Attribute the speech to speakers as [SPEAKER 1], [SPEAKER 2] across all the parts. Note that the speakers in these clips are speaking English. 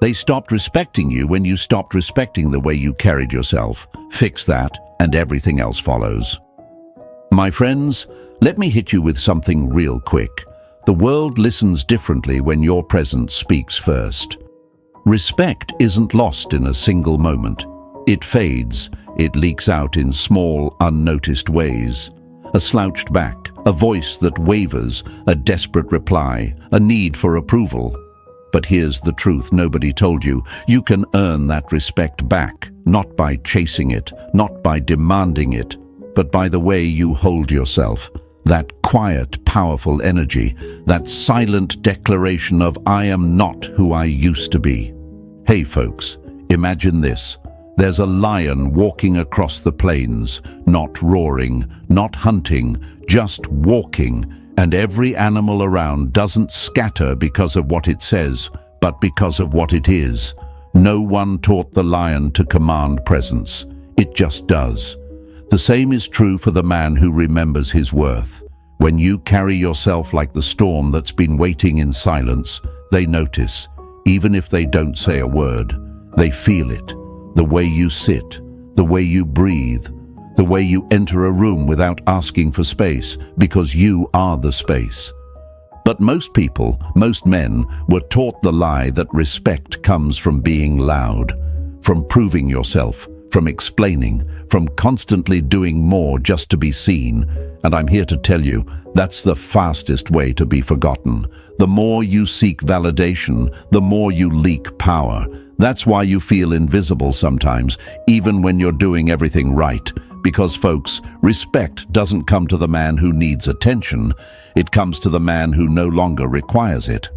[SPEAKER 1] They stopped respecting you when you stopped respecting the way you carried yourself. Fix that, and everything else follows. My friends, let me hit you with something real quick. The world listens differently when your presence speaks first. Respect isn't lost in a single moment. It fades. It leaks out in small, unnoticed ways. A slouched back, a voice that wavers, a desperate reply, a need for approval. But here's the truth nobody told you. You can earn that respect back, not by chasing it, not by demanding it, but by the way you hold yourself. That quiet, powerful energy, that silent declaration of "I am not who I used to be." Hey folks, imagine this. There's a lion walking across the plains, not roaring, not hunting, just walking, and every animal around doesn't scatter because of what it says, but because of what it is. No one taught the lion to command presence. It just does. The same is true for the man who remembers his worth. When you carry yourself like the storm that's been waiting in silence, they notice, even if they don't say a word. They feel it. The way you sit, the way you breathe, the way you enter a room without asking for space, because you are the space. But most people, most men, were taught the lie that respect comes from being loud, from proving yourself, from explaining, from constantly doing more just to be seen. And I'm here to tell you, that's the fastest way to be forgotten. The more you seek validation, the more you leak power. That's why you feel invisible sometimes, even when you're doing everything right. Because, folks, respect doesn't come to the man who needs attention. It comes to the man who no longer requires it.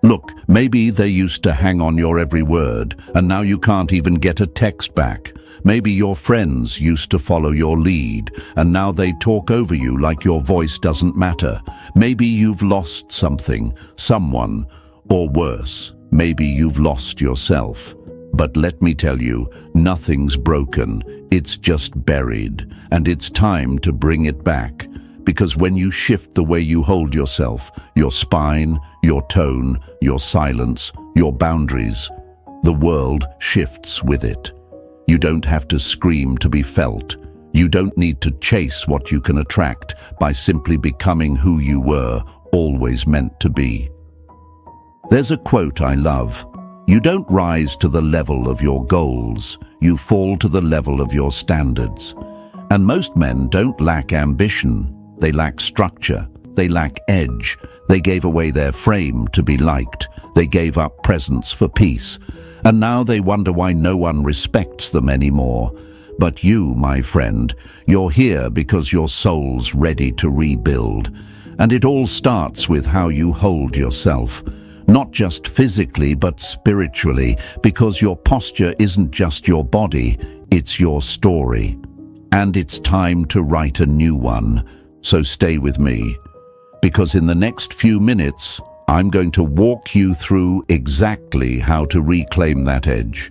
[SPEAKER 1] Look, maybe they used to hang on your every word, and now you can't even get a text back. Maybe your friends used to follow your lead, and now they talk over you like your voice doesn't matter. Maybe you've lost something, someone, or worse, maybe you've lost yourself. But let me tell you, nothing's broken. It's just buried, and it's time to bring it back. Because when you shift the way you hold yourself, your spine, your tone, your silence, your boundaries, the world shifts with it. You don't have to scream to be felt. You don't need to chase what you can attract by simply becoming who you were always meant to be. There's a quote I love. You don't rise to the level of your goals. You fall to the level of your standards. And most men don't lack ambition. They lack structure. They lack edge. They gave away their frame to be liked. They gave up presence for peace. And now they wonder why no one respects them anymore. But you, my friend, you're here because your soul's ready to rebuild. And it all starts with how you hold yourself. Not just physically, but spiritually, because your posture isn't just your body, it's your story. And it's time to write a new one. So stay with me, because in the next few minutes, I'm going to walk you through exactly how to reclaim that edge.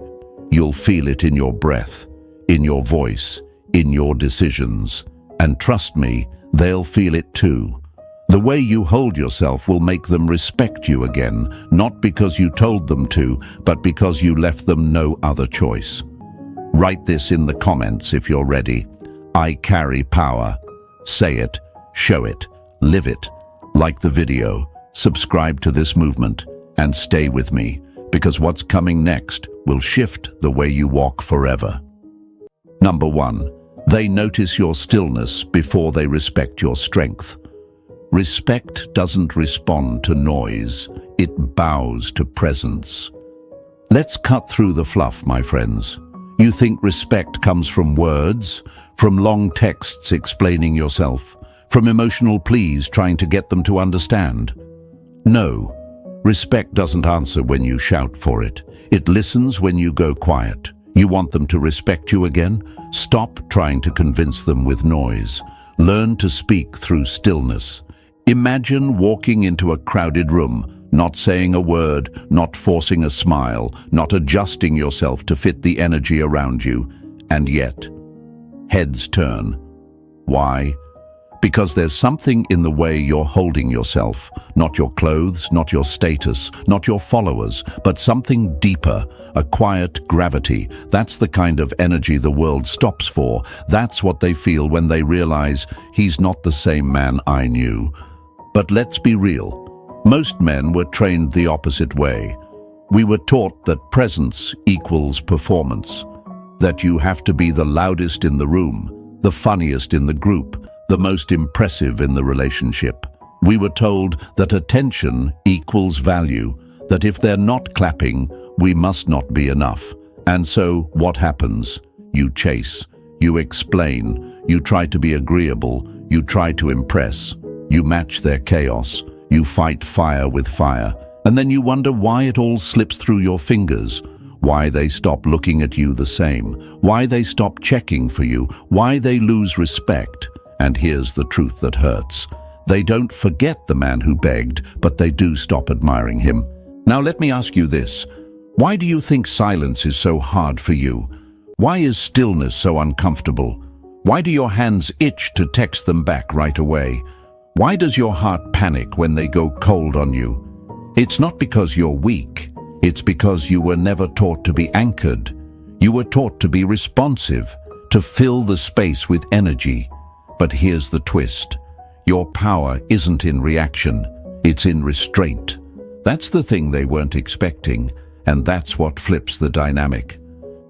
[SPEAKER 1] You'll feel it in your breath, in your voice, in your decisions. And trust me, they'll feel it too. The way you hold yourself will make them respect you again, not because you told them to, but because you left them no other choice. Write this in the comments if you're ready. I carry power. Say it, show it, live it. Like the video, subscribe to this movement, and stay with me, because what's coming next will shift the way you walk forever. Number 1, they notice your stillness before they respect your strength. Respect doesn't respond to noise, it bows to presence. Let's cut through the fluff, my friends. You think respect comes from words, from long texts explaining yourself, from emotional pleas trying to get them to understand? No, respect doesn't answer when you shout for it. It listens when you go quiet. You want them to respect you again? Stop trying to convince them with noise. Learn to speak through stillness. Imagine walking into a crowded room, not saying a word, not forcing a smile, not adjusting yourself to fit the energy around you, and yet, heads turn. Why? Because there's something in the way you're holding yourself, not your clothes, not your status, not your followers, but something deeper, a quiet gravity. That's the kind of energy the world stops for. That's what they feel when they realize he's not the same man I knew. But let's be real. Most men were trained the opposite way. We were taught that presence equals performance, that you have to be the loudest in the room, the funniest in the group, the most impressive in the relationship. We were told that attention equals value, that if they're not clapping, we must not be enough. And so, what happens? You chase, you explain, you try to be agreeable, you try to impress, you match their chaos, you fight fire with fire, and then you wonder why it all slips through your fingers, why they stop looking at you the same, why they stop checking for you, why they lose respect. And here's the truth that hurts. They don't forget the man who begged, but they do stop admiring him. Now let me ask you this. Why do you think silence is so hard for you? Why is stillness so uncomfortable? Why do your hands itch to text them back right away? Why does your heart panic when they go cold on you? It's not because you're weak. It's because you were never taught to be anchored. You were taught to be responsive, to fill the space with energy. But here's the twist. Your power isn't in reaction, it's in restraint. That's the thing they weren't expecting, and that's what flips the dynamic.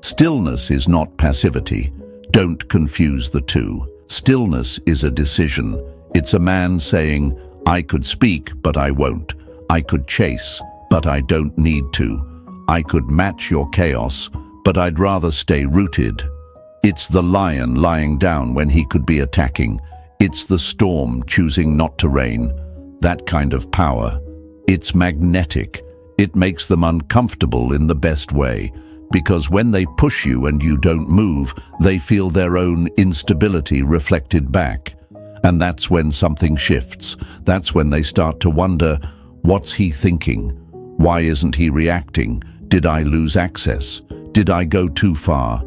[SPEAKER 1] Stillness is not passivity. Don't confuse the two. Stillness is a decision. It's a man saying, I could speak, but I won't. I could chase, but I don't need to. I could match your chaos, but I'd rather stay rooted. It's the lion lying down when he could be attacking. It's the storm choosing not to rain. That kind of power. It's magnetic. It makes them uncomfortable in the best way, because when they push you and you don't move, they feel their own instability reflected back. And that's when something shifts. That's when they start to wonder, what's he thinking? Why isn't he reacting? Did I lose access? Did I go too far?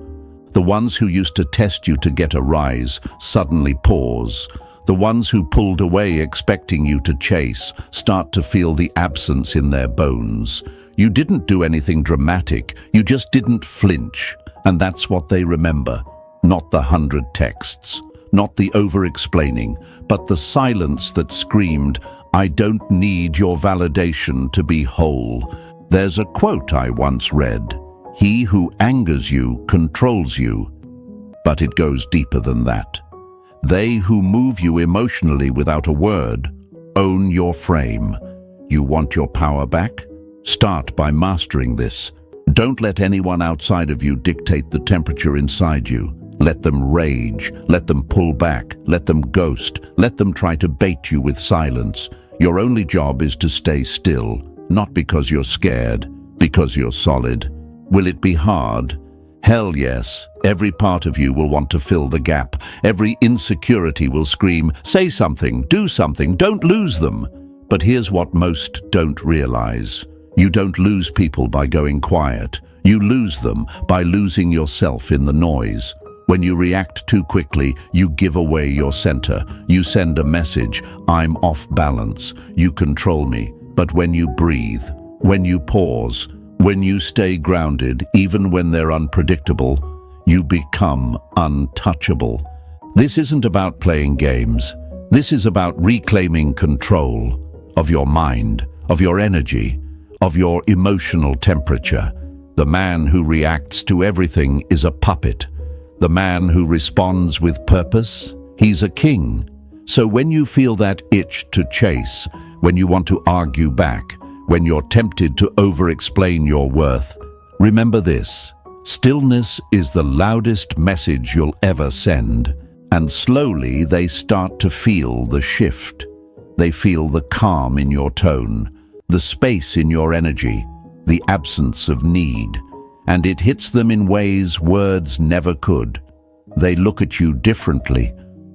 [SPEAKER 1] The ones who used to test you to get a rise suddenly pause. The ones who pulled away expecting you to chase start to feel the absence in their bones. You didn't do anything dramatic, you just didn't flinch. And that's what they remember. Not the 100 texts, not the over-explaining, but the silence that screamed, I don't need your validation to be whole. There's a quote I once read. He who angers you controls you, but it goes deeper than that. They who move you emotionally without a word own your frame. You want your power back? Start by mastering this. Don't let anyone outside of you dictate the temperature inside you. Let them rage, let them pull back, let them ghost, let them try to bait you with silence. Your only job is to stay still, not because you're scared, because you're solid. Will it be hard? Hell yes. Every part of you will want to fill the gap. Every insecurity will scream, say something, do something, don't lose them. But here's what most don't realize. You don't lose people by going quiet. You lose them by losing yourself in the noise. When you react too quickly, you give away your center. You send a message, I'm off balance. You control me. But when you breathe, when you pause, when you stay grounded, even when they're unpredictable, you become untouchable. This isn't about playing games. This is about reclaiming control of your mind, of your energy, of your emotional temperature. The man who reacts to everything is a puppet. The man who responds with purpose, he's a king. So when you feel that itch to chase, when you want to argue back, when you're tempted to over-explain your worth, remember this: stillness is the loudest message you'll ever send. And slowly they start to feel the shift. They feel the calm in your tone, the space in your energy, the absence of need. And it hits them in ways words never could. They look at you differently,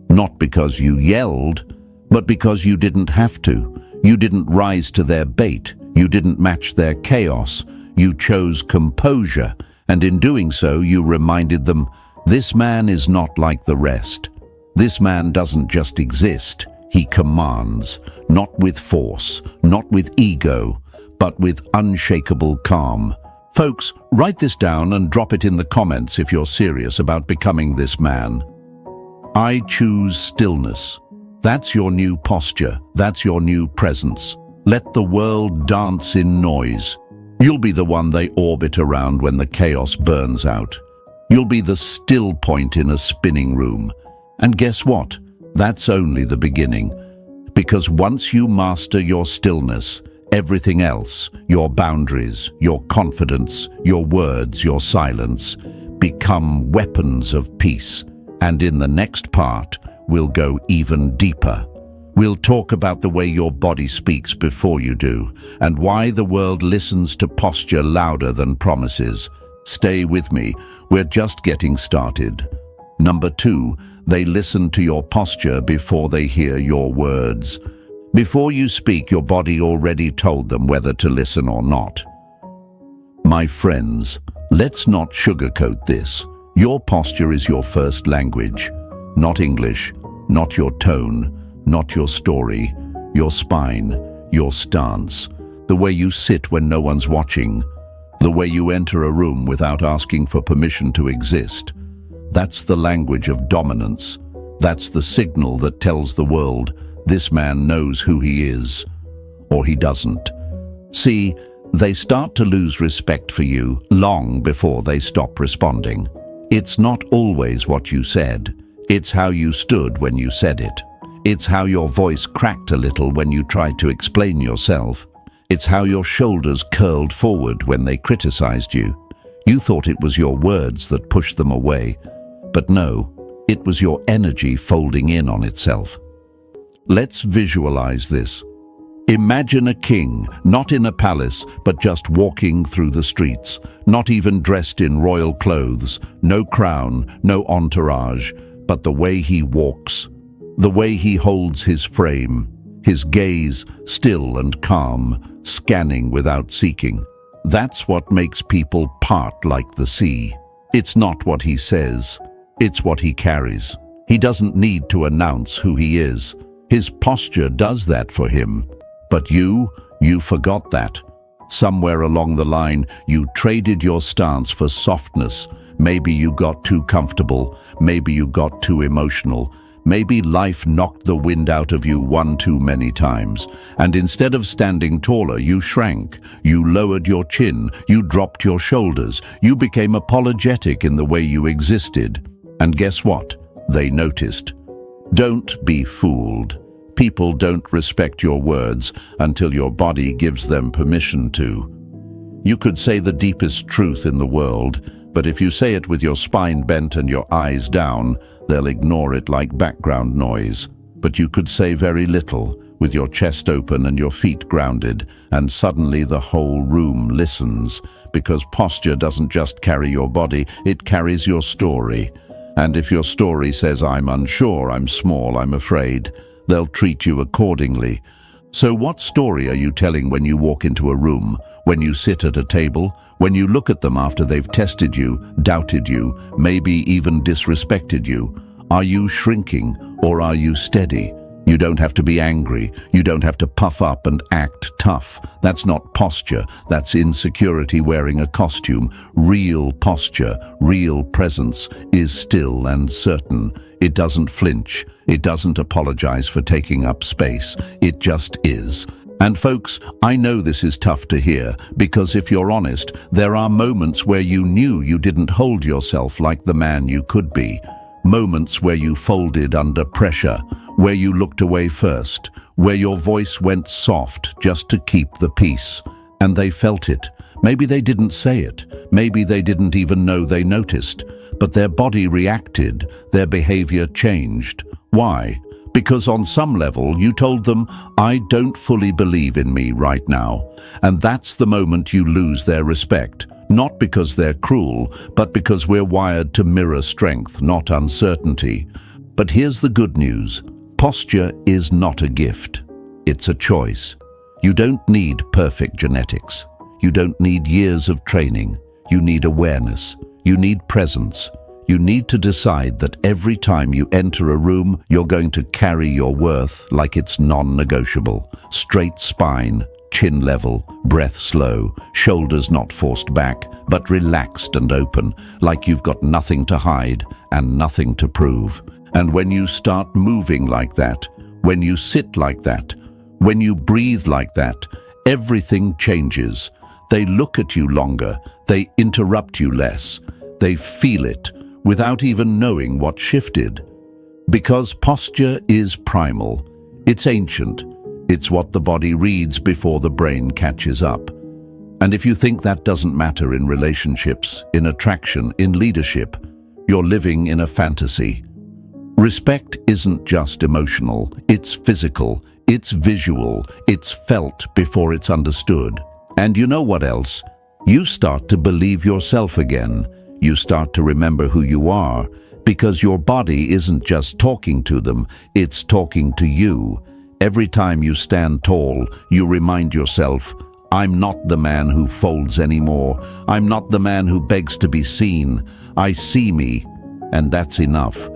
[SPEAKER 1] not because you yelled, but because you didn't have to. You didn't rise to their bait. You didn't match their chaos. You chose composure, and in doing so, you reminded them, this man is not like the rest. This man doesn't just exist, he commands, not with force, not with ego, but with unshakable calm. Folks, write this down and drop it in the comments if you're serious about becoming this man. I choose stillness. That's your new posture. That's your new presence. Let the world dance in noise. You'll be the one they orbit around when the chaos burns out. You'll be the still point in a spinning room. And guess what? That's only the beginning. Because once you master your stillness, everything else, your boundaries, your confidence, your words, your silence, become weapons of peace. And in the next part, we'll go even deeper. We'll talk about the way your body speaks before you do, and why the world listens to posture louder than promises. Stay with me, we're just getting started. Number 2, they listen to your posture before they hear your words. Before you speak, your body already told them whether to listen or not. My friends, let's not sugarcoat this. Your posture is your first language. Not English, not your tone, not your story, your spine, your stance, the way you sit when no one's watching, the way you enter a room without asking for permission to exist. That's the language of dominance. That's the signal that tells the world, this man knows who he is, or he doesn't. See, they start to lose respect for you long before they stop responding. It's not always what you said. It's how you stood when you said it. It's how your voice cracked a little when you tried to explain yourself. It's how your shoulders curled forward when they criticized you. You thought it was your words that pushed them away, but no, it was your energy folding in on itself. Let's visualize this. Imagine a king, not in a palace, but just walking through the streets, not even dressed in royal clothes, no crown, no entourage, but the way he walks, the way he holds his frame, his gaze still and calm, scanning without seeking. That's what makes people part like the sea. It's not what he says, it's what he carries. He doesn't need to announce who he is. His posture does that for him. But you forgot that. Somewhere along the line, you traded your stance for softness. Maybe you got too comfortable. Maybe you got too emotional. Maybe life knocked the wind out of you one too many times. And instead of standing taller, you shrank. You lowered your chin. You dropped your shoulders. You became apologetic in the way you existed. And guess what? They noticed. Don't be fooled. People don't respect your words until your body gives them permission to. You could say the deepest truth in the world, but if you say it with your spine bent and your eyes down, they'll ignore it like background noise. But you could say very little, with your chest open and your feet grounded, and suddenly the whole room listens, because posture doesn't just carry your body, it carries your story. And if your story says, I'm unsure, I'm small, I'm afraid, they'll treat you accordingly. So what story are you telling when you walk into a room, when you sit at a table, when you look at them after they've tested you, doubted you, maybe even disrespected you? Are you shrinking or are you steady? You don't have to be angry. You don't have to puff up and act tough. That's not posture. That's insecurity wearing a costume. Real posture, real presence is still and certain. It doesn't flinch. It doesn't apologize for taking up space. It just is. And folks, I know this is tough to hear, because if you're honest, there are moments where you knew you didn't hold yourself like the man you could be. Moments where you folded under pressure, where you looked away first, where your voice went soft just to keep the peace. And they felt it. Maybe they didn't say it. Maybe they didn't even know they noticed. But their body reacted. Their behavior changed. Why? Because on some level you told them, I don't fully believe in me right now. And that's the moment you lose their respect. Not because they're cruel, but because we're wired to mirror strength, not uncertainty. But here's the good news. Posture is not a gift. It's a choice. You don't need perfect genetics. You don't need years of training. You need awareness. You need presence. You need to decide that every time you enter a room, you're going to carry your worth like it's non-negotiable. Straight spine, chin level, breath slow, shoulders not forced back, but relaxed and open, like you've got nothing to hide and nothing to prove. And when you start moving like that, when you sit like that, when you breathe like that, everything changes. They look at you longer, they interrupt you less, they feel it without even knowing what shifted. Because posture is primal, it's ancient, it's what the body reads before the brain catches up. And if you think that doesn't matter in relationships, in attraction, in leadership, you're living in a fantasy. Respect isn't just emotional, it's physical, it's visual, it's felt before it's understood. And you know what else? You start to believe yourself again. You start to remember who you are, because your body isn't just talking to them, it's talking to you. Every time you stand tall, you remind yourself, I'm not the man who folds anymore. I'm not the man who begs to be seen. I see me, and that's enough.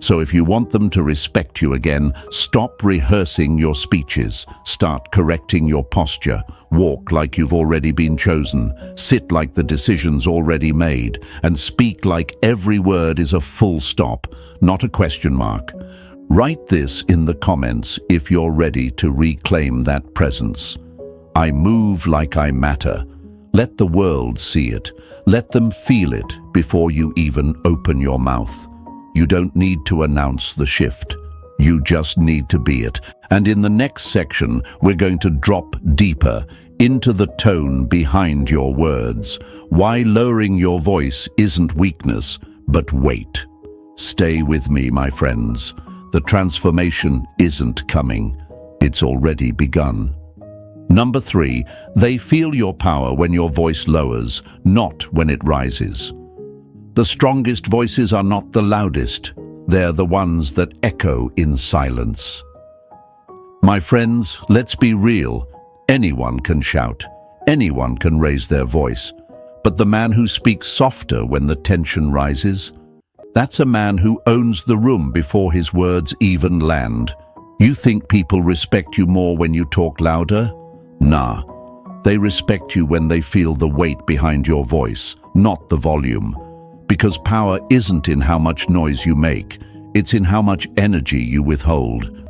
[SPEAKER 1] So if you want them to respect you again, stop rehearsing your speeches. Start correcting your posture. Walk like you've already been chosen. Sit like the decision's already made. And speak like every word is a full stop, not a question mark. Write this in the comments if you're ready to reclaim that presence. I move like I matter. Let the world see it. Let them feel it before you even open your mouth. You don't need to announce the shift. You just need to be it. And in the next section, we're going to drop deeper into the tone behind your words. Why lowering your voice isn't weakness, but weight. Stay with me, my friends. The transformation isn't coming. It's already begun. Number 3, they feel your power when your voice lowers, not when it rises. The strongest voices are not the loudest. They're the ones that echo in silence. My friends, let's be real. Anyone can shout. Anyone can raise their voice. But the man who speaks softer when the tension rises, that's a man who owns the room before his words even land. You think people respect you more when you talk louder? Nah. They respect you when they feel the weight behind your voice, not the volume. Because power isn't in how much noise you make, it's in how much energy you withhold.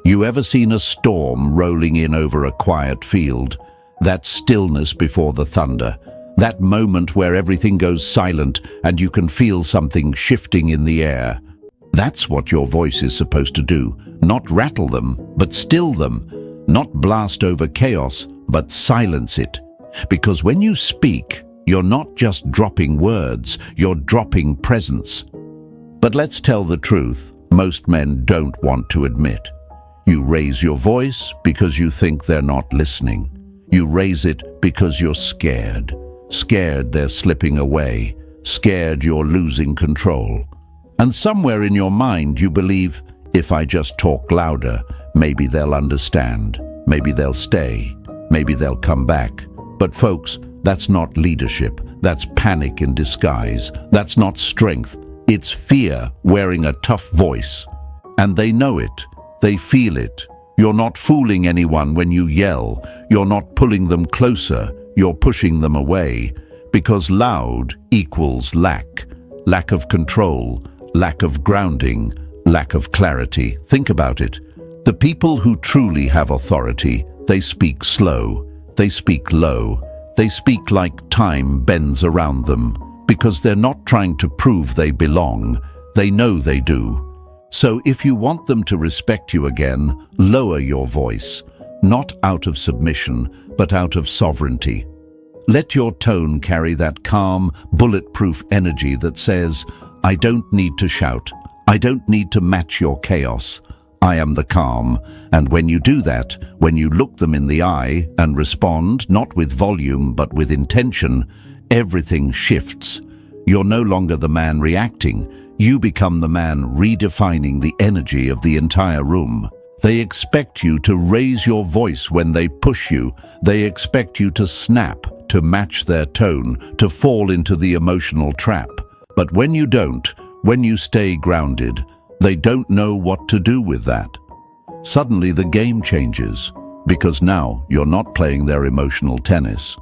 [SPEAKER 1] You ever seen a storm rolling in over a quiet field? That stillness before the thunder, that moment where everything goes silent and you can feel something shifting in the air. That's what your voice is supposed to do. Not rattle them, but still them. Not blast over chaos, but silence it. Because when you speak, you're not just dropping words, you're dropping presence. But let's tell the truth, most men don't want to admit. You raise your voice because you think they're not listening. You raise it because you're scared. Scared they're slipping away. Scared you're losing control. And somewhere in your mind you believe, if I just talk louder, maybe they'll understand. Maybe they'll stay. Maybe they'll come back. But folks, that's not leadership. That's panic in disguise. That's not strength. It's fear wearing a tough voice. And they know it. They feel it. You're not fooling anyone when you yell. You're not pulling them closer. You're pushing them away. Because loud equals lack. Lack of control. Lack of grounding. Lack of clarity. Think about it. The people who truly have authority, they speak slow. They speak low. They speak like time bends around them, because they're not trying to prove they belong. They know they do. So if you want them to respect you again, lower your voice, not out of submission, but out of sovereignty. Let your tone carry that calm, bulletproof energy that says, I don't need to shout. I don't need to match your chaos. I am the calm. And when you do that, when you look them in the eye and respond, not with volume but with intention, everything shifts. You're no longer the man reacting. You become the man redefining the energy of the entire room. They expect you to raise your voice when they push you. They expect you to snap, to match their tone, to fall into the emotional trap. But when you don't, when you stay grounded, they don't know what to do with that. Suddenly the game changes, because now you're not playing their emotional tennis.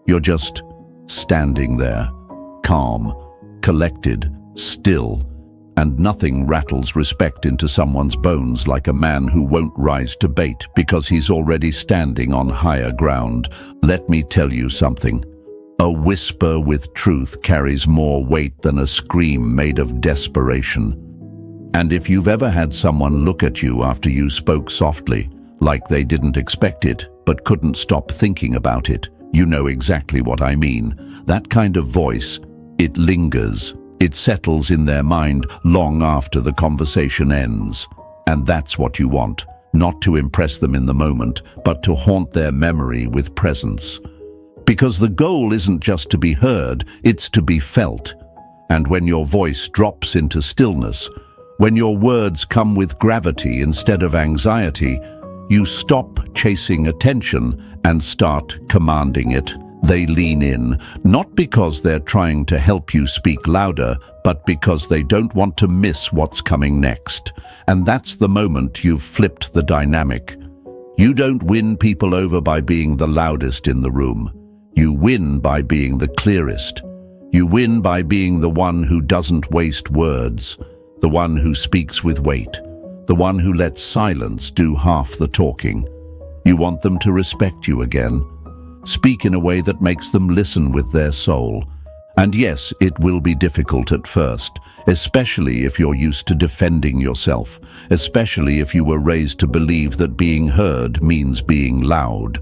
[SPEAKER 1] You're just standing there, calm, collected, still, and nothing rattles respect into someone's bones like a man who won't rise to bait because he's already standing on higher ground. Let me tell you something. A whisper with truth carries more weight than a scream made of desperation. And if you've ever had someone look at you after you spoke softly, like they didn't expect it, but couldn't stop thinking about it, you know exactly what I mean. That kind of voice, it lingers. It settles in their mind long after the conversation ends. And that's what you want, not to impress them in the moment, but to haunt their memory with presence. Because the goal isn't just to be heard, it's to be felt. And when your voice drops into stillness, when your words come with gravity instead of anxiety, you stop chasing attention and start commanding it. They lean in, not because they're trying to help you speak louder, but because they don't want to miss what's coming next. And that's the moment you've flipped the dynamic. You don't win people over by being the loudest in the room. You win by being the clearest. You win by being the one who doesn't waste words, the one who speaks with weight, the one who lets silence do half the talking. You want them to respect you again. Speak in a way that makes them listen with their soul. And yes, it will be difficult at first, especially if you're used to defending yourself, especially if you were raised to believe that being heard means being loud.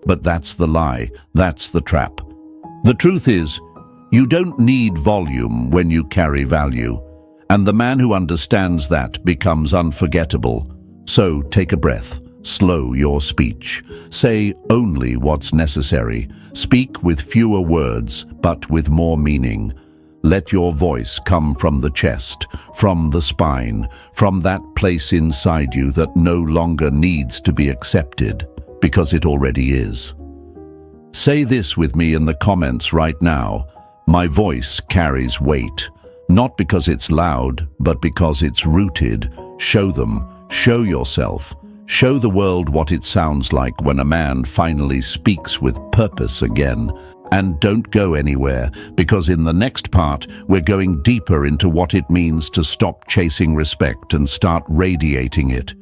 [SPEAKER 1] But that's the lie, that's the trap. The truth is, you don't need volume when you carry value, and the man who understands that becomes unforgettable. So take a breath. Slow your speech. Say only what's necessary. Speak with fewer words, but with more meaning. Let your voice come from the chest, from the spine, from that place inside you that no longer needs to be accepted, because it already is. Say this with me in the comments right now. My voice carries weight, not because it's loud, but because it's rooted. Show them, show yourself. Show the world what it sounds like when a man finally speaks with purpose again. And don't go anywhere, because in the next part, we're going deeper into what it means to stop chasing respect and start radiating it.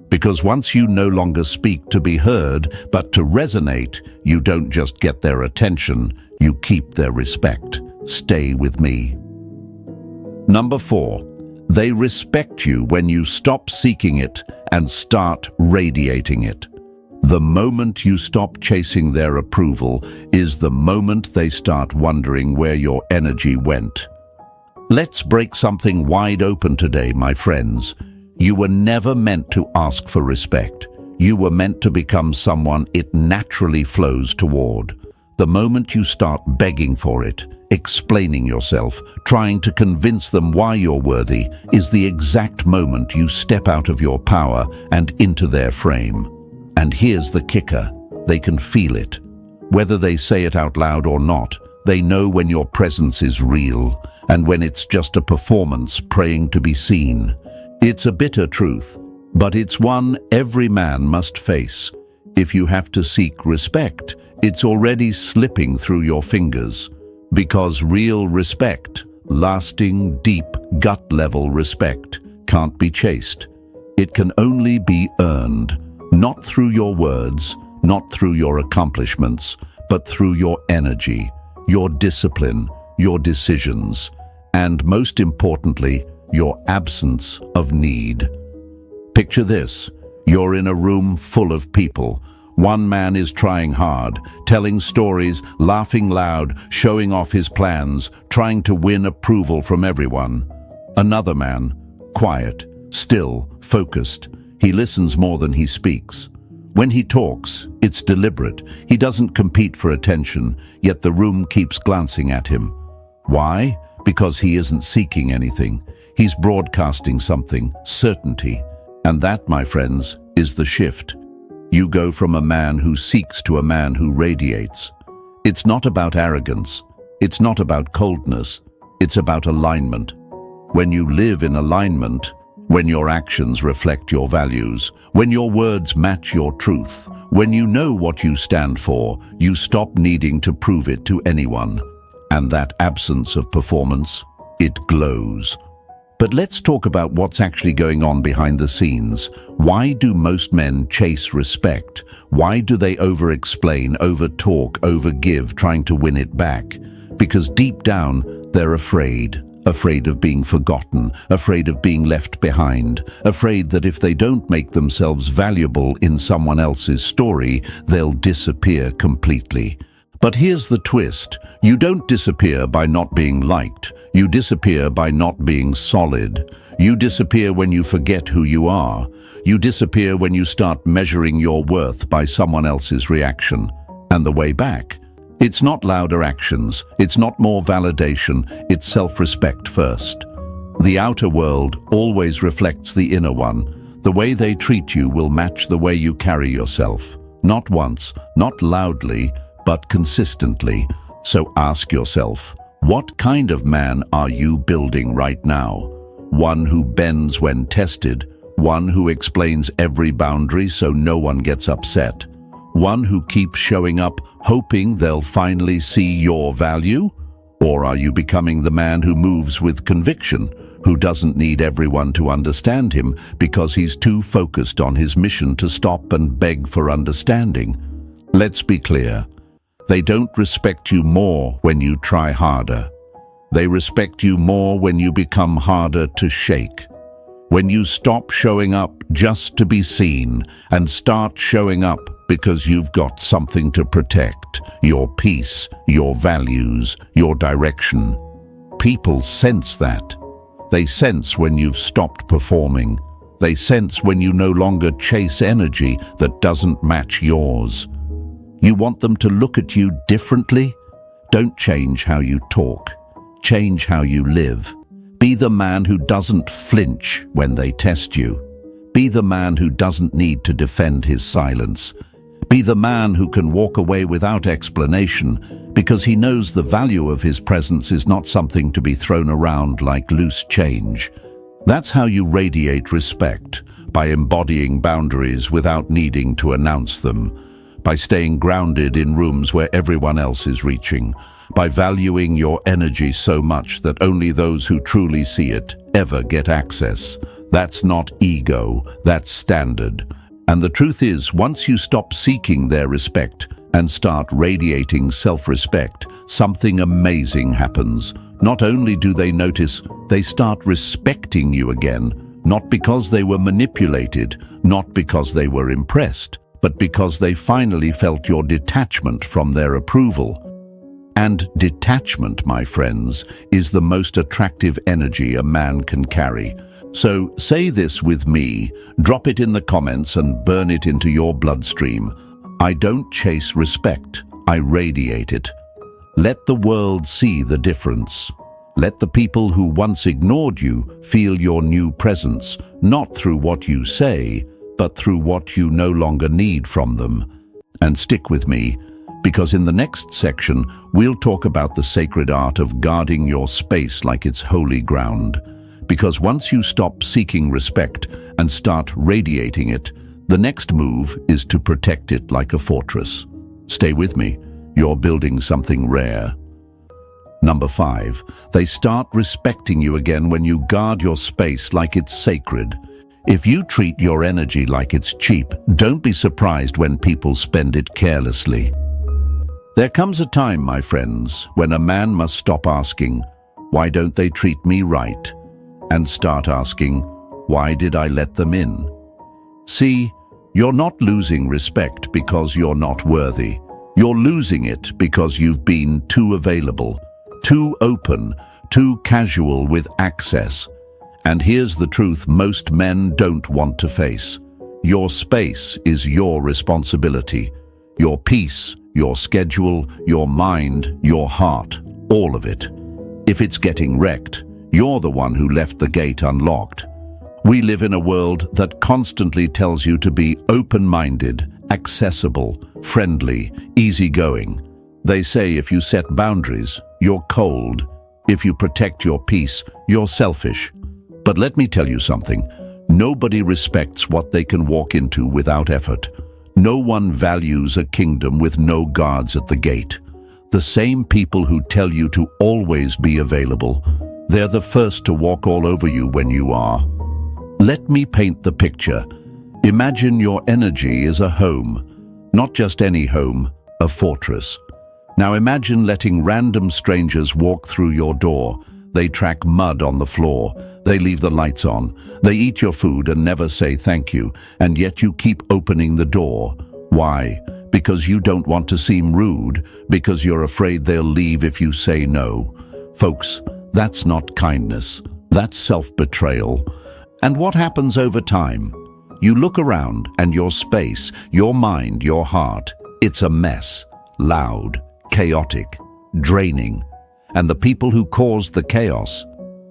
[SPEAKER 1] Because once you no longer speak to be heard, but to resonate, you don't just get their attention, you keep their respect. Stay with me. Number 4. They respect you when you stop seeking it and start radiating it. The moment you stop chasing their approval is the moment they start wondering where your energy went. Let's break something wide open today, my friends. You were never meant to ask for respect. You were meant to become someone it naturally flows toward. The moment you start begging for it, explaining yourself, trying to convince them why you're worthy, is the exact moment you step out of your power and into their frame. And here's the kicker. They can feel it. Whether they say it out loud or not, they know when your presence is real and when it's just a performance praying to be seen. It's a bitter truth, but it's one every man must face. If you have to seek respect, it's already slipping through your fingers. Because real respect, lasting, deep, gut-level respect, can't be chased. It can only be earned, not through your words, not through your accomplishments, but through your energy, your discipline, your decisions, and most importantly, your absence of need. Picture this. You're in a room full of people. One man is trying hard, telling stories, laughing loud, showing off his plans, trying to win approval from everyone. Another man, quiet, still, focused. He listens more than he speaks. When he talks, it's deliberate. He doesn't compete for attention, yet the room keeps glancing at him. Why? Because he isn't seeking anything. He's broadcasting something, certainty. And that, my friends, is the shift. You go from a man who seeks to a man who radiates. It's not about arrogance. It's not about coldness. It's about alignment. When you live in alignment, when your actions reflect your values, when your words match your truth, when you know what you stand for, you stop needing to prove it to anyone. And that absence of performance, it glows. But let's talk about what's actually going on behind the scenes. Why do most men chase respect? Why do they over-explain, over-talk, over-give, trying to win it back? Because deep down, they're afraid. Afraid of being forgotten, afraid of being left behind, afraid that if they don't make themselves valuable in someone else's story, they'll disappear completely. But here's the twist. You don't disappear by not being liked. You disappear by not being solid. You disappear when you forget who you are. You disappear when you start measuring your worth by someone else's reaction. And the way back? It's not louder actions, it's not more validation, it's self-respect first. The outer world always reflects the inner one. The way they treat you will match the way you carry yourself. Not once, not loudly, but consistently. So ask yourself, what kind of man are you building right now? One who bends when tested, one who explains every boundary so no one gets upset, one who keeps showing up hoping they'll finally see your value? Or are you becoming the man who moves with conviction, who doesn't need everyone to understand him because he's too focused on his mission to stop and beg for understanding? Let's be clear. They don't respect you more when you try harder. They respect you more when you become harder to shake. When you stop showing up just to be seen and start showing up because you've got something to protect, your peace, your values, your direction. People sense that. They sense when you've stopped performing. They sense when you no longer chase energy that doesn't match yours. You want them to look at you differently? Don't change how you talk. Change how you live. Be the man who doesn't flinch when they test you. Be the man who doesn't need to defend his silence. Be the man who can walk away without explanation because he knows the value of his presence is not something to be thrown around like loose change. That's how you radiate respect, by embodying boundaries without needing to announce them, by staying grounded in rooms where everyone else is reaching, by valuing your energy so much that only those who truly see it ever get access. That's not ego, that's standard. And the truth is, once you stop seeking their respect and start radiating self-respect, something amazing happens. Not only do they notice, they start respecting you again, not because they were manipulated, not because they were impressed, but because they finally felt your detachment from their approval. And detachment, my friends, is the most attractive energy a man can carry. So say this with me, drop it in the comments and burn it into your bloodstream. I don't chase respect, I radiate it. Let the world see the difference. Let the people who once ignored you feel your new presence, not through what you say, but through what you no longer need from them. And stick with me, because in the next section, we'll talk about the sacred art of guarding your space like it's holy ground. Because once you stop seeking respect and start radiating it, the next move is to protect it like a fortress. Stay with me, you're building something rare. Number 5, they start respecting you again when you guard your space like it's sacred. If you treat your energy like it's cheap, don't be surprised when people spend it carelessly. There comes a time, my friends, when a man must stop asking, "Why don't they treat me right?" and start asking, "Why did I let them in?" See, you're not losing respect because you're not worthy. You're losing it because you've been too available, too open, too casual with access. And here's the truth most men don't want to face. Your space is your responsibility. Your peace, your schedule, your mind, your heart, all of it. If it's getting wrecked, you're the one who left the gate unlocked. We live in a world that constantly tells you to be open-minded, accessible, friendly, easygoing. They say if you set boundaries, you're cold. If you protect your peace, you're selfish. But let me tell you something. Nobody respects what they can walk into without effort. No one values a kingdom with no guards at the gate. The same people who tell you to always be available, they're the first to walk all over you when you are. Let me paint the picture. Imagine your energy is a home. Not just any home, a fortress. Now imagine letting random strangers walk through your door. They track mud on the floor. They leave the lights on. They eat your food and never say thank you, and yet you keep opening the door. Why? Because you don't want to seem rude, because you're afraid they'll leave if you say no. Folks, that's not kindness. That's self-betrayal. And what happens over time? You look around and your space, your mind, your heart, it's a mess. Loud, chaotic, draining. And the people who caused the chaos,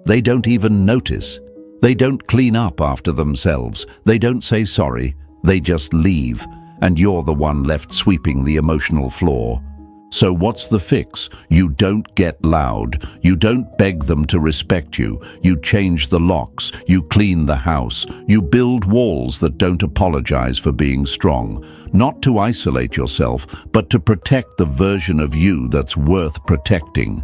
[SPEAKER 1] they don't even notice. They don't clean up after themselves. They don't say sorry. They just leave. And you're the one left sweeping the emotional floor. So what's the fix? You don't get loud. You don't beg them to respect you. You change the locks. You clean the house. You build walls that don't apologize for being strong. Not to isolate yourself, but to protect the version of you that's worth protecting.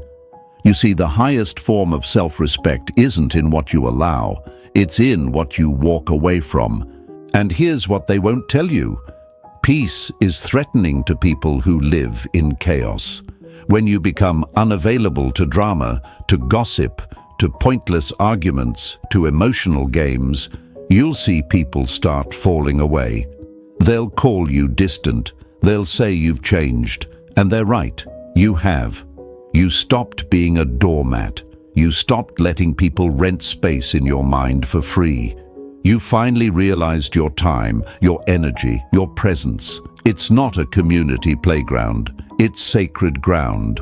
[SPEAKER 1] You see, the highest form of self-respect isn't in what you allow. It's in what you walk away from. And here's what they won't tell you. Peace is threatening to people who live in chaos. When you become unavailable to drama, to gossip, to pointless arguments, to emotional games, you'll see people start falling away. They'll call you distant. They'll say you've changed. And they're right. You have. You stopped being a doormat. You stopped letting people rent space in your mind for free. You finally realized your time, your energy, your presence. It's not a community playground. It's sacred ground.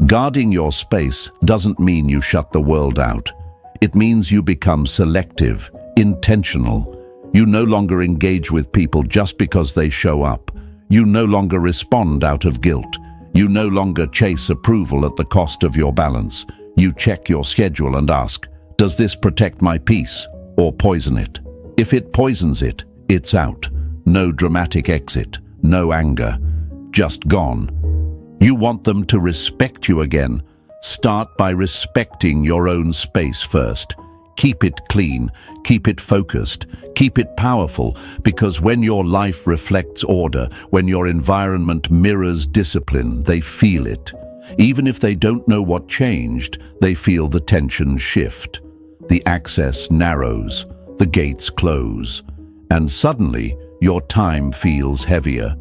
[SPEAKER 1] Guarding your space doesn't mean you shut the world out. It means you become selective, intentional. You no longer engage with people just because they show up. You no longer respond out of guilt. You no longer chase approval at the cost of your balance. You check your schedule and ask, does this protect my peace or poison it? If it poisons it, it's out. No dramatic exit, no anger, just gone. You want them to respect you again. Start by respecting your own space first. Keep it clean, keep it focused, keep it powerful, because when your life reflects order, when your environment mirrors discipline, they feel it. Even if they don't know what changed, they feel the tension shift. The access narrows. The gates close, and suddenly your time feels heavier,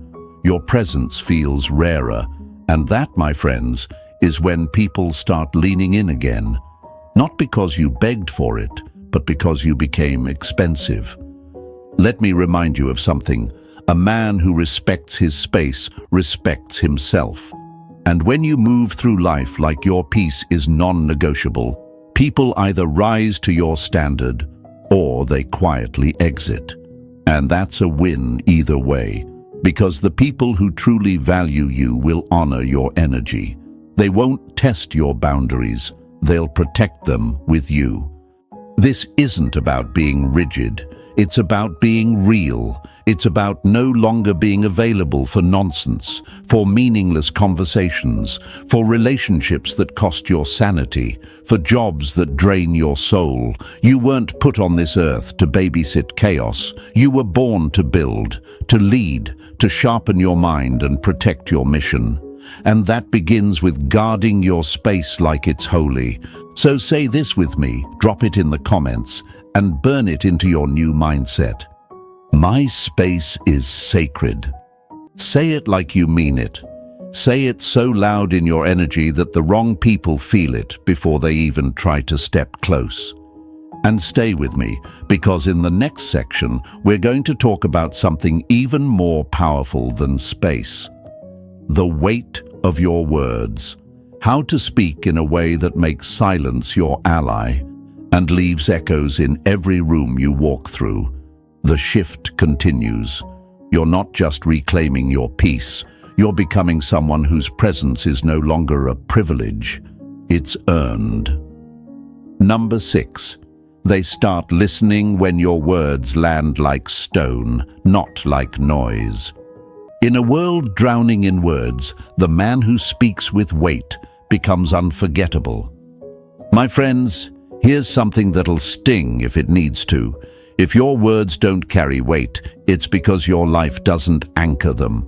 [SPEAKER 1] your presence feels rarer, and that, my friends, is when people start leaning in again, not because you begged for it, but because you became expensive. Let me remind you of something. A man who respects his space respects himself. And when you move through life like your peace is non-negotiable, people either rise to your standard or they quietly exit. And that's a win either way, because the people who truly value you will honor your energy. They won't test your boundaries, they'll protect them with you. This isn't about being rigid, it's about being real. It's about no longer being available for nonsense, for meaningless conversations, for relationships that cost your sanity, for jobs that drain your soul. You weren't put on this earth to babysit chaos. You were born to build, to lead, to sharpen your mind and protect your mission. And that begins with guarding your space like it's holy. So say this with me, drop it in the comments, and burn it into your new mindset. My space is sacred. Say it like you mean it. Say it so loud in your energy that the wrong people feel it before they even try to step close. And stay with me, because in the next section, we're going to talk about something even more powerful than space. The weight of your words. How to speak in a way that makes silence your ally and leaves echoes in every room you walk through. The shift continues. You're not just reclaiming your peace, you're becoming someone whose presence is no longer a privilege. it's earned. Number 6. They start listening when your words land like stone, not like noise. In a world drowning in words, the man who speaks with weight becomes unforgettable. My friends, here's something that'll sting if it needs to. If your words don't carry weight, it's because your life doesn't anchor them.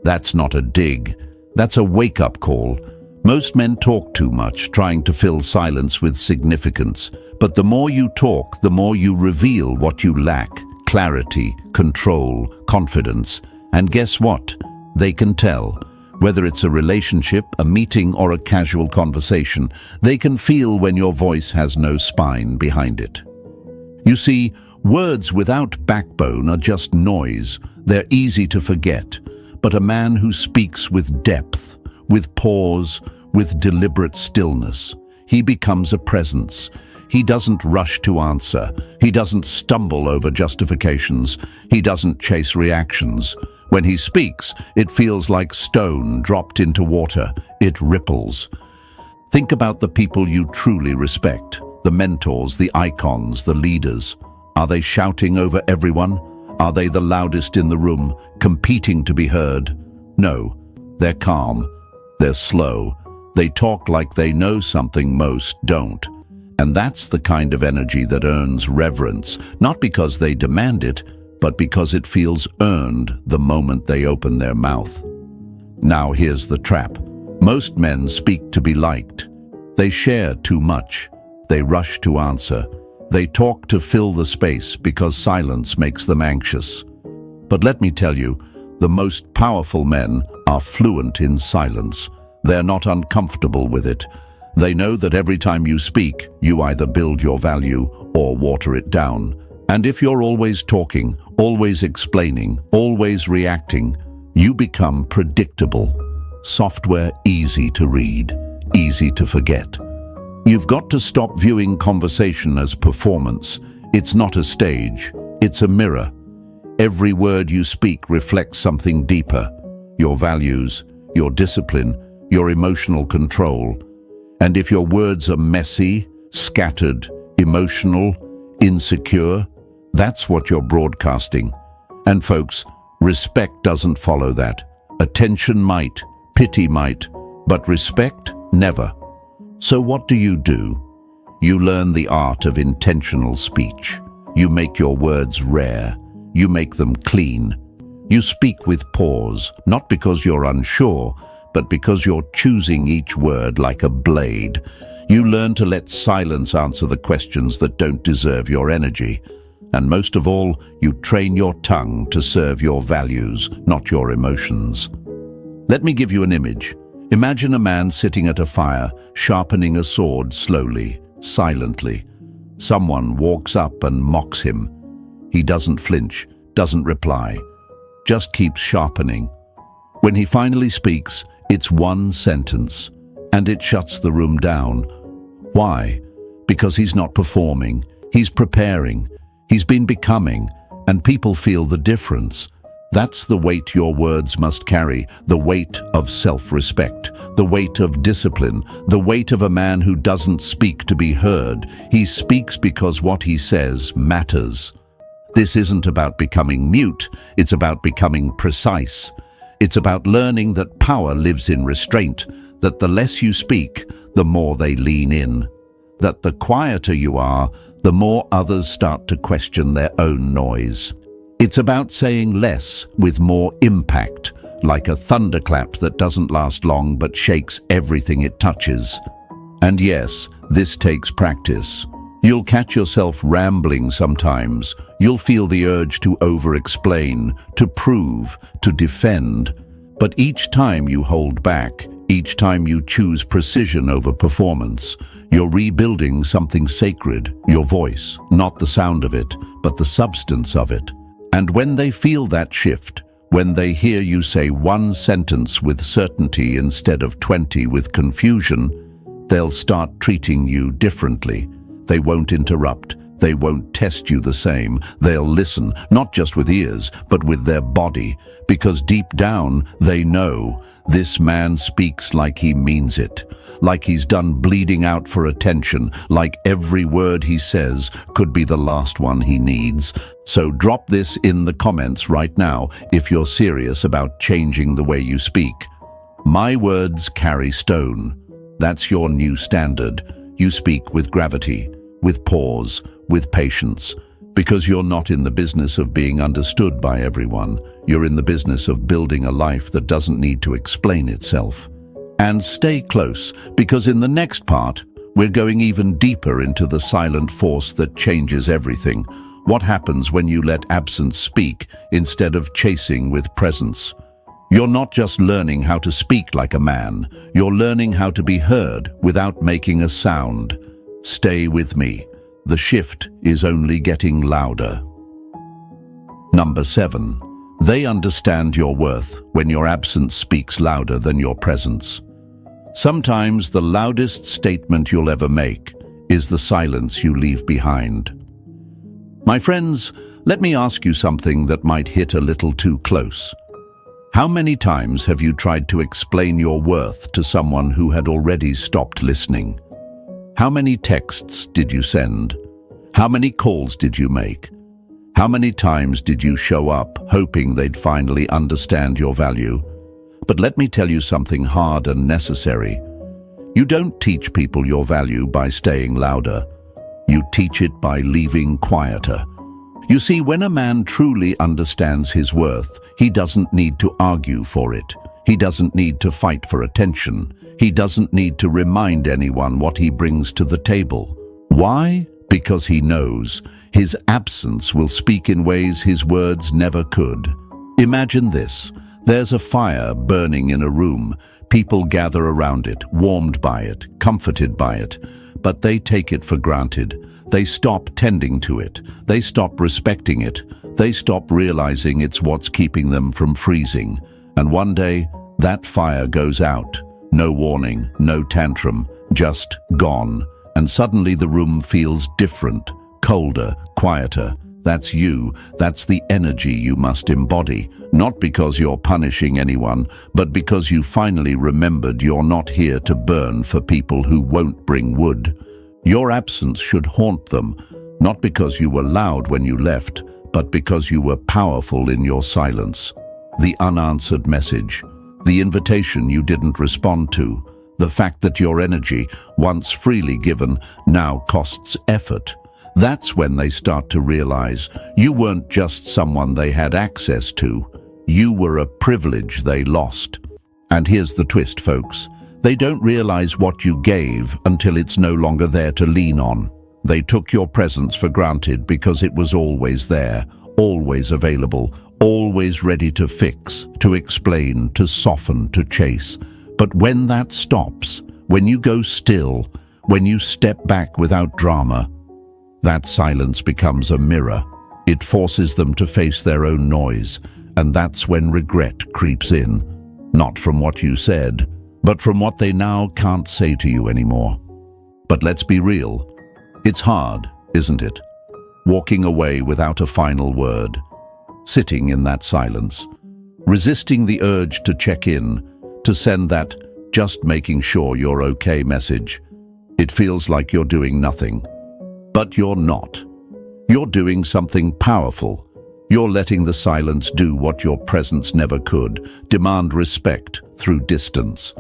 [SPEAKER 1] That's not a dig. That's a wake-up call. Most men talk too much, trying to fill silence with significance. But the more you talk, the more you reveal what you lack: clarity, control, confidence. And guess what? They can tell. Whether it's a relationship, a meeting, or a casual conversation, they can feel when your voice has no spine behind it. You see, words without backbone are just noise. They're easy to forget. But a man who speaks with depth, with pause, with deliberate stillness, he becomes a presence. He doesn't rush to answer. He doesn't stumble over justifications. He doesn't chase reactions. When he speaks, it feels like stone dropped into water. It ripples. Think about the people you truly respect, the mentors, the icons, the leaders. Are they shouting over everyone? Are they the loudest in the room, competing to be heard? No, they're calm. They're slow. They talk like they know something most don't. And that's the kind of energy that earns reverence, not because they demand it, but because it feels earned the moment they open their mouth. Now here's the trap. Most men speak to be liked. They share too much. They rush to answer. They talk to fill the space because silence makes them anxious. But let me tell you, the most powerful men are fluent in silence. They're not uncomfortable with it. They know that every time you speak, you either build your value or water it down. And if you're always talking, always explaining, always reacting, you become predictable. Software easy to read, easy to forget. You've got to stop viewing conversation as performance. It's not a stage, it's a mirror. Every word you speak reflects something deeper: your values, your discipline, your emotional control. And if your words are messy, scattered, emotional, insecure, that's what you're broadcasting. And folks, respect doesn't follow that. Attention might, pity might, but respect, never. So what do? You learn the art of intentional speech. You make your words rare. You make them clean. You speak with pause, not because you're unsure, but because you're choosing each word like a blade. You learn to let silence answer the questions that don't deserve your energy. And most of all, you train your tongue to serve your values, not your emotions. Let me give you an image. Imagine a man sitting at a fire, sharpening a sword slowly, silently. Someone walks up and mocks him. He doesn't flinch, doesn't reply, just keeps sharpening. When he finally speaks, it's one sentence, and it shuts the room down. Why? Because he's not performing, he's preparing, he's been becoming, and people feel the difference. That's the weight your words must carry, the weight of self-respect, the weight of discipline, the weight of a man who doesn't speak to be heard. He speaks because what he says matters. This isn't about becoming mute, it's about becoming precise. It's about learning that power lives in restraint, that the less you speak, the more they lean in, that the quieter you are, the more others start to question their own noise. It's about saying less with more impact, like a thunderclap that doesn't last long but shakes everything it touches. And yes, this takes practice. You'll catch yourself rambling sometimes. You'll feel the urge to over-explain, to prove, to defend. But each time you hold back, each time you choose precision over performance, you're rebuilding something sacred, your voice, not the sound of it, but the substance of it. And when they feel that shift, when they hear you say one sentence with certainty instead of 20 with confusion, they'll start treating you differently. They won't interrupt. They won't test you the same. They'll listen, not just with ears, but with their body, because deep down they know this man speaks like he means it, like he's done bleeding out for attention, like every word he says could be the last one he needs. So drop this in the comments right now if you're serious about changing the way you speak. My words carry stone. That's your new standard. You speak with gravity, with pause, with patience, because you're not in the business of being understood by everyone. You're in the business of building a life that doesn't need to explain itself. And stay close, because in the next part, we're going even deeper into the silent force that changes everything. What happens when you let absence speak instead of chasing with presence? You're not just learning how to speak like a man, you're learning how to be heard without making a sound. Stay with me. The shift is only getting louder. Number 7. They understand your worth when your absence speaks louder than your presence. Sometimes the loudest statement you'll ever make is the silence you leave behind. My friends, let me ask you something that might hit a little too close. How many times have you tried to explain your worth to someone who had already stopped listening? How many texts did you send? How many calls did you make? How many times did you show up hoping they'd finally understand your value? But let me tell you something hard and necessary. You don't teach people your value by staying louder. You teach it by leaving quieter. You see, when a man truly understands his worth, he doesn't need to argue for it. He doesn't need to fight for attention. He doesn't need to remind anyone what he brings to the table. Why? Because he knows his absence will speak in ways his words never could. Imagine this. There's a fire burning in a room. People gather around it, warmed by it, comforted by it, but they take it for granted. They stop tending to it. They stop respecting it. They stop realizing it's what's keeping them from freezing. And one day, that fire goes out. No warning, no tantrum, just gone. And suddenly the room feels different, colder, quieter. That's you. That's the energy you must embody. Not because you're punishing anyone, but because you finally remembered you're not here to burn for people who won't bring wood. Your absence should haunt them, not because you were loud when you left, but because you were powerful in your silence. The unanswered message, the invitation you didn't respond to, the fact that your energy, once freely given, now costs effort. That's when they start to realize you weren't just someone they had access to. You were a privilege they lost. And here's the twist, folks. They don't realize what you gave until it's no longer there to lean on. They took your presence for granted because it was always there, always available, always ready to fix, to explain, to soften, to chase. But when that stops, when you go still, when you step back without drama, that silence becomes a mirror. It forces them to face their own noise, and that's when regret creeps in. Not from what you said, but from what they now can't say to you anymore. But let's be real. It's hard, isn't it? Walking away without a final word, sitting in that silence, resisting the urge to check in, to send that "just making sure you're okay" message. It feels like you're doing nothing. But you're not. You're doing something powerful. You're letting the silence do what your presence never could, demand respect through distance.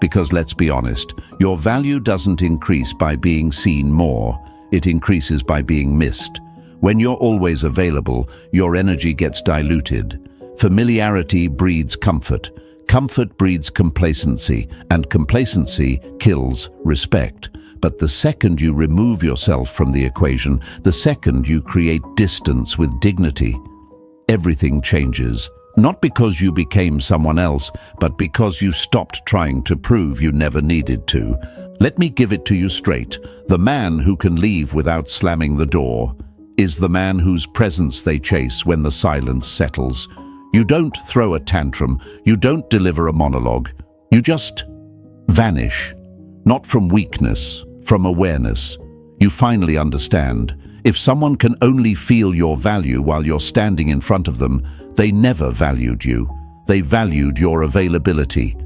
[SPEAKER 1] Because let's be honest, your value doesn't increase by being seen more. It increases by being missed. When you're always available, your energy gets diluted. Familiarity breeds comfort. Comfort breeds complacency, and complacency kills respect. But the second you remove yourself from the equation, the second you create distance with dignity, everything changes. Not because you became someone else, but because you stopped trying to prove you never needed to. Let me give it to you straight. The man who can leave without slamming the door is the man whose presence they chase when the silence settles. You don't throw a tantrum. You don't deliver a monologue. You just vanish. Not from weakness, from awareness. You finally understand. If someone can only feel your value while you're standing in front of them, they never valued you. They valued your availability.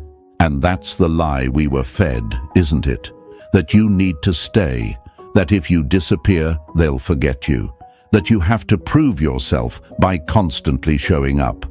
[SPEAKER 1] And that's the lie we were fed, isn't it? That you need to stay, that if you disappear, they'll forget you, that you have to prove yourself by constantly showing up.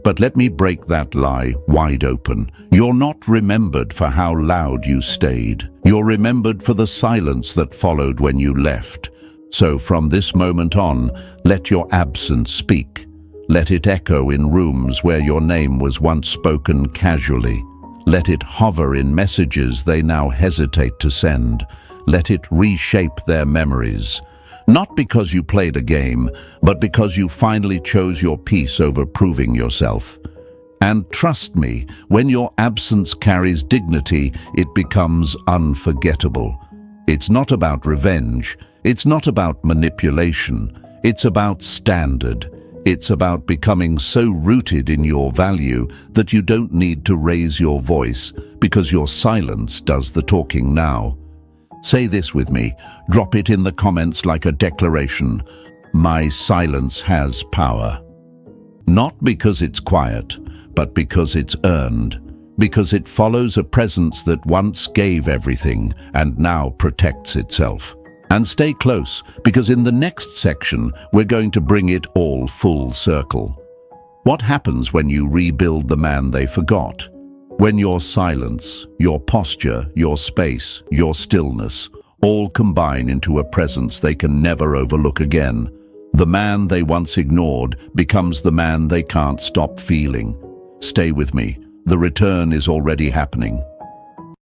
[SPEAKER 1] But let me break that lie wide open. You're not remembered for how loud you stayed. You're remembered for the silence that followed when you left. So from this moment on, let your absence speak. Let it echo in rooms where your name was once spoken casually. Let it hover in messages they now hesitate to send. Let it reshape their memories. Not because you played a game, but because you finally chose your peace over proving yourself. And trust me, when your absence carries dignity, it becomes unforgettable. It's not about revenge. It's not about manipulation. It's about standard. It's about becoming so rooted in your value that you don't need to raise your voice because your silence does the talking now. Say this with me. Drop it in the comments like a declaration. My silence has power. Not because it's quiet, but because it's earned. Because it follows a presence that once gave everything and now protects itself. And stay close, because in the next section, we're going to bring it all full circle. What happens when you rebuild the man they forgot? When your silence, your posture, your space, your stillness, all combine into a presence they can never overlook again. The man they once ignored becomes the man they can't stop feeling. Stay with me. The return is already happening.